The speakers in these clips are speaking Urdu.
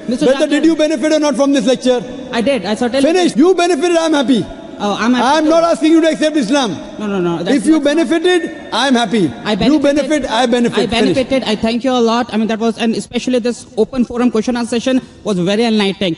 Mr. Whether did Zakir, you benefit or not from this lecture? I did. I certainly Finished. You benefited, I'm happy. Oh, I'm happy. I'm not asking you to accept Islam. No. That's If you not- benefited, I'm happy. I benefited, You benefit, I benefit. I benefited. I thank you a lot. I mean, that was, and especially this open forum question and session was very enlightening.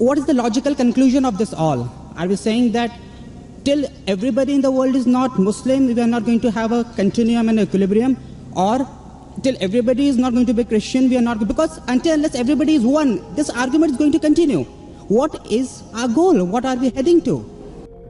What is the logical conclusion of this all? Are we saying that till everybody in the world is not Muslim, we are not going to have a continuum and equilibrium? Or till everybody is not going to be Christian, we are not, because until unless everybody is one, this argument is going to continue. What is our goal? What are we heading to?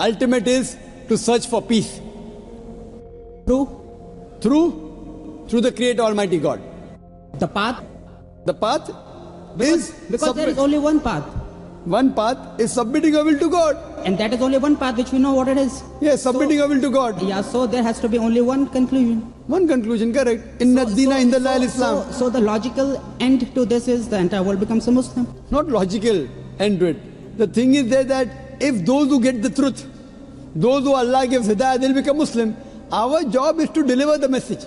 Ultimate is to search for peace. Through the Creator Almighty God. The path? The path Because there is only one path. One path is submitting our will to God. And that is only one path which we know what it is. Yes, submitting our will to God. Yeah, so there has to be only one conclusion. One conclusion, correct. Inna dina indallah al-Islam. So the logical end to this is the entire world becomes a Muslim. Not logical end to it. The thing is there that if those who get the truth, those who Allah gives hidayah, they'll become Muslim. Our job is to deliver the message.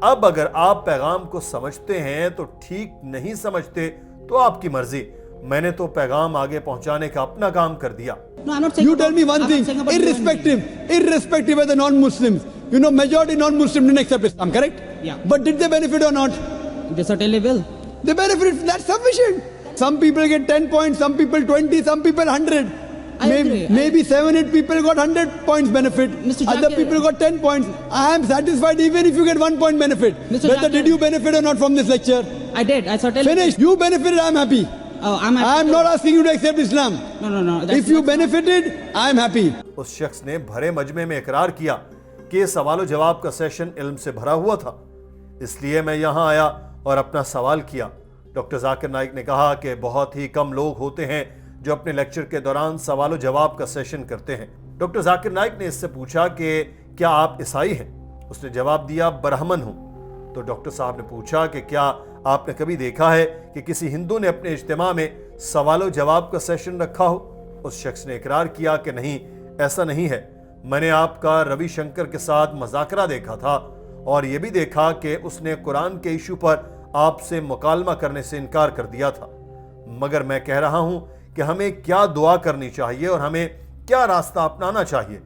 اب اگر آپ پیغام کو سمجھتے ہیں تو ٹھیک نہیں سمجھتے تو آپ کی مرضی. میں نے تو پیغام آگے پہنچانے کا اپنا کام کر دیا. No, I'm not saying You about- tell me one I'm not thing, saying about you and me. irrespective of the non-Muslims, you know, majority non-Muslims didn't accept Islam, correct? Yeah. But did they benefit or not? They certainly will. They benefit, that's sufficient. Some people get 10 points, some people 20, some people 100. I agree. Maybe 7-8 people got 100 points benefit. Mr. Other Zakir- people got 10 points. I am satisfied even if you get 1 point benefit. Mr. Whether Zakir- did you benefit or not from this lecture? I did. I certainly Finished. You benefited, I am happy. Oh, I'm happy I am to- not asking you to accept Islam. No. That's If you not- benefited, I am happy. اس شخص نے بھرے مجمع میں اقرار کیا کہ یہ سوال و جواب کا سیشن علم سے بھرا ہوا تھا، اس لیے میں یہاں آیا اور اپنا سوال کیا. ڈاکٹر ذاکر نائک نے کہا کہ بہت ہی کم لوگ ہوتے ہیں جو اپنے لیکچر کے دوران سوال و جواب کا سیشن کرتے ہیں. ڈاکٹر ذاکر نائک نے اس سے پوچھا کہ کیا آپ عیسائی ہیں؟ اس نے جواب دیا برہمن ہوں. تو ڈاکٹر صاحب نے پوچھا کہ کیا آپ نے کبھی دیکھا ہے کہ کسی ہندو نے اپنے اجتماع میں سوال و جواب کا سیشن رکھا ہو؟ اس شخص نے اقرار کیا کہ نہیں، ایسا نہیں ہے. میں نے آپ کا روی شنکر کے ساتھ مذاکرہ دیکھا تھا اور یہ بھی دیکھا کہ اس نے قرآن کے ایشو پر آپ سے مکالمہ کرنے سے انکار کر دیا تھا. مگر میں کہہ رہا ہوں کہ ہمیں کیا دعا کرنی چاہیے اور ہمیں کیا راستہ اپنانا چاہیے.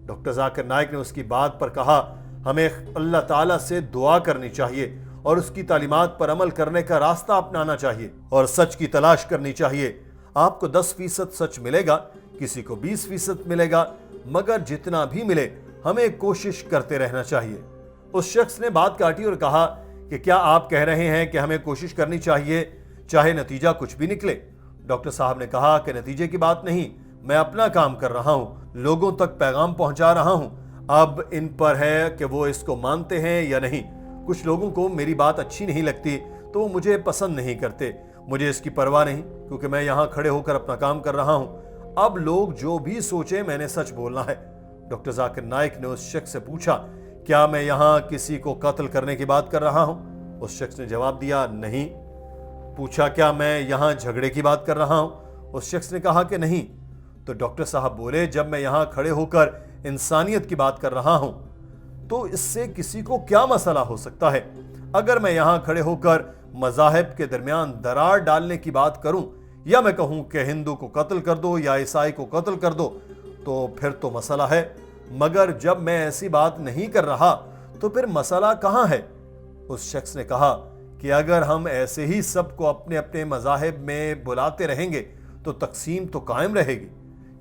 ڈاکٹر ذاکر نائک نے اس کی بات پر کہا ہمیں اللہ تعالیٰ سے دعا کرنی چاہیے اور اس کی تعلیمات پر عمل کرنے کا راستہ اپنانا چاہیے اور سچ کی تلاش کرنی چاہیے. آپ کو 10% سچ ملے گا، کسی کو 20% ملے گا، مگر جتنا بھی ملے ہمیں کوشش کرتے رہنا چاہیے. اس شخص نے بات کاٹی اور کہا کہ کیا آپ کہہ رہے ہیں کہ ہمیں کوشش کرنی چاہیے چاہے نتیجہ کچھ بھی نکلے؟ ڈاکٹر صاحب نے کہا کہ نتیجے کی بات نہیں، میں اپنا کام کر رہا ہوں، لوگوں تک پیغام پہنچا رہا ہوں. اب ان پر ہے کہ وہ اس کو مانتے ہیں یا نہیں. کچھ لوگوں کو میری بات اچھی نہیں لگتی تو وہ مجھے پسند نہیں کرتے، مجھے اس کی پرواہ نہیں کیونکہ میں یہاں کھڑے ہو کر اپنا کام کر رہا ہوں. اب لوگ جو بھی سوچیں میں نے سچ بولنا ہے. ڈاکٹر ذاکر نائک نے اس شخص سے پوچھا کیا میں یہاں کسی کو قتل کرنے کی بات کر رہا ہوں؟ اس شخص نے جواب دیا نہیں. پوچھا کیا میں یہاں جھگڑے کی بات کر رہا ہوں؟ اس شخص نے کہا کہ نہیں. تو ڈاکٹر صاحب بولے جب میں یہاں کھڑے ہو کر انسانیت کی بات کر رہا ہوں تو اس سے کسی کو کیا مسئلہ ہو سکتا ہے؟ اگر میں یہاں کھڑے ہو کر مذاہب کے درمیان درار ڈالنے کی بات کروں یا میں کہوں کہ ہندو کو قتل کر دو یا عیسائی کو قتل کر دو تو پھر تو مسئلہ ہے، مگر جب میں ایسی بات نہیں کر رہا تو پھر مسئلہ کہاں ہے؟ اس شخص نے کہا کہ اگر ہم ایسے ہی سب کو اپنے اپنے مذاہب میں بلاتے رہیں گے تو تقسیم تو قائم رہے گی.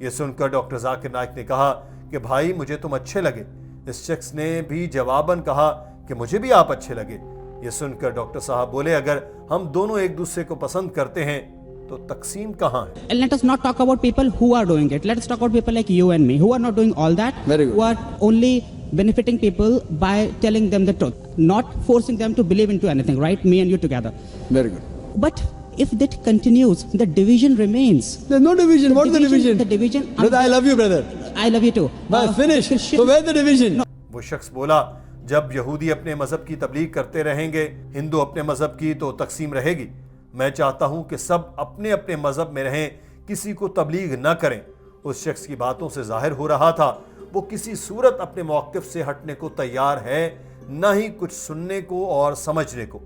یہ سن کر ڈاکٹر ذاکر نائک نے کہا کہ بھائی مجھے تم اچھے لگے. اس شخص نے بھی جواباً کہا کہ مجھے بھی آپ اچھے لگے. یہ سن کر ڈاکٹر صاحب بولے اگر ہم دونوں ایک دوسرے کو پسند کرتے ہیں تو تقسیم کہاں ہے؟ And let us not talk about people who are doing it. Let us talk about people like you and me who are not doing all that. Very good. Who are only benefiting people by telling them the truth, not forcing them to believe into anything, right? Me and you together. Very good. But if that continues, the division remains. There's no division. What is the division? The division. Brother, I love you, brother. I love you too. Bas, finish. Christian- So where's the division? وہ شخص بولا جب یہودی اپنے مذہب کی تبلیغ کرتے رہیں گے، ہندو اپنے مذہب کی، تو تقسیم رہے گی. میں چاہتا ہوں کہ سب اپنے اپنے مذہب میں رہیں، کسی کو تبلیغ نہ کریں. اس شخص کی باتوں سے ظاہر ہو رہا تھا وہ کسی صورت اپنے موقف سے ہٹنے کو تیار ہے، نہ ہی کچھ سننے کو اور سمجھنے کو.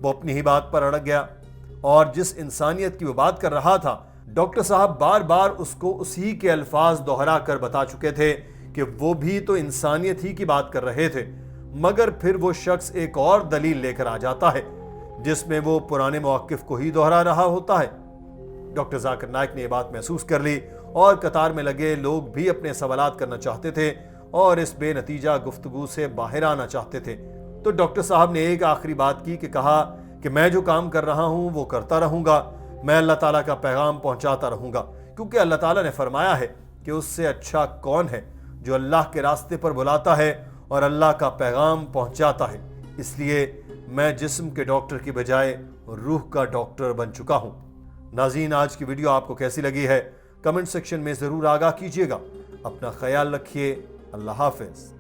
وہ اپنی ہی بات پر اڑ گیا اور جس انسانیت کی وہ بات کر رہا تھا ڈاکٹر صاحب بار بار اس کو اسی کے الفاظ دہرا کر بتا چکے تھے کہ وہ بھی تو انسانیت ہی کی بات کر رہے تھے، مگر پھر وہ شخص ایک اور دلیل لے کر آ جاتا ہے جس میں وہ پرانے موقف کو ہی دہرا رہا ہوتا ہے. ڈاکٹر ذاکر نائک نے یہ بات محسوس کر لی اور قطار میں لگے لوگ بھی اپنے سوالات کرنا چاہتے تھے اور اس بے نتیجہ گفتگو سے باہر آنا چاہتے تھے. تو ڈاکٹر صاحب نے ایک آخری بات کی کہ کہا کہ میں جو کام کر رہا ہوں وہ کرتا رہوں گا، میں اللہ تعالیٰ کا پیغام پہنچاتا رہوں گا، کیونکہ اللہ تعالیٰ نے فرمایا ہے کہ اس سے اچھا کون ہے جو اللہ کے راستے پر بلاتا ہے اور اللہ کا پیغام پہنچاتا ہے. اس لیے میں جسم کے ڈاکٹر کی بجائے روح کا ڈاکٹر بن چکا ہوں. ناظرین، آج کی ویڈیو آپ کو کیسی لگی ہے کمنٹ سیکشن میں ضرور آگاہ کیجیے گا. اپنا خیال رکھیے. اللہ حافظ.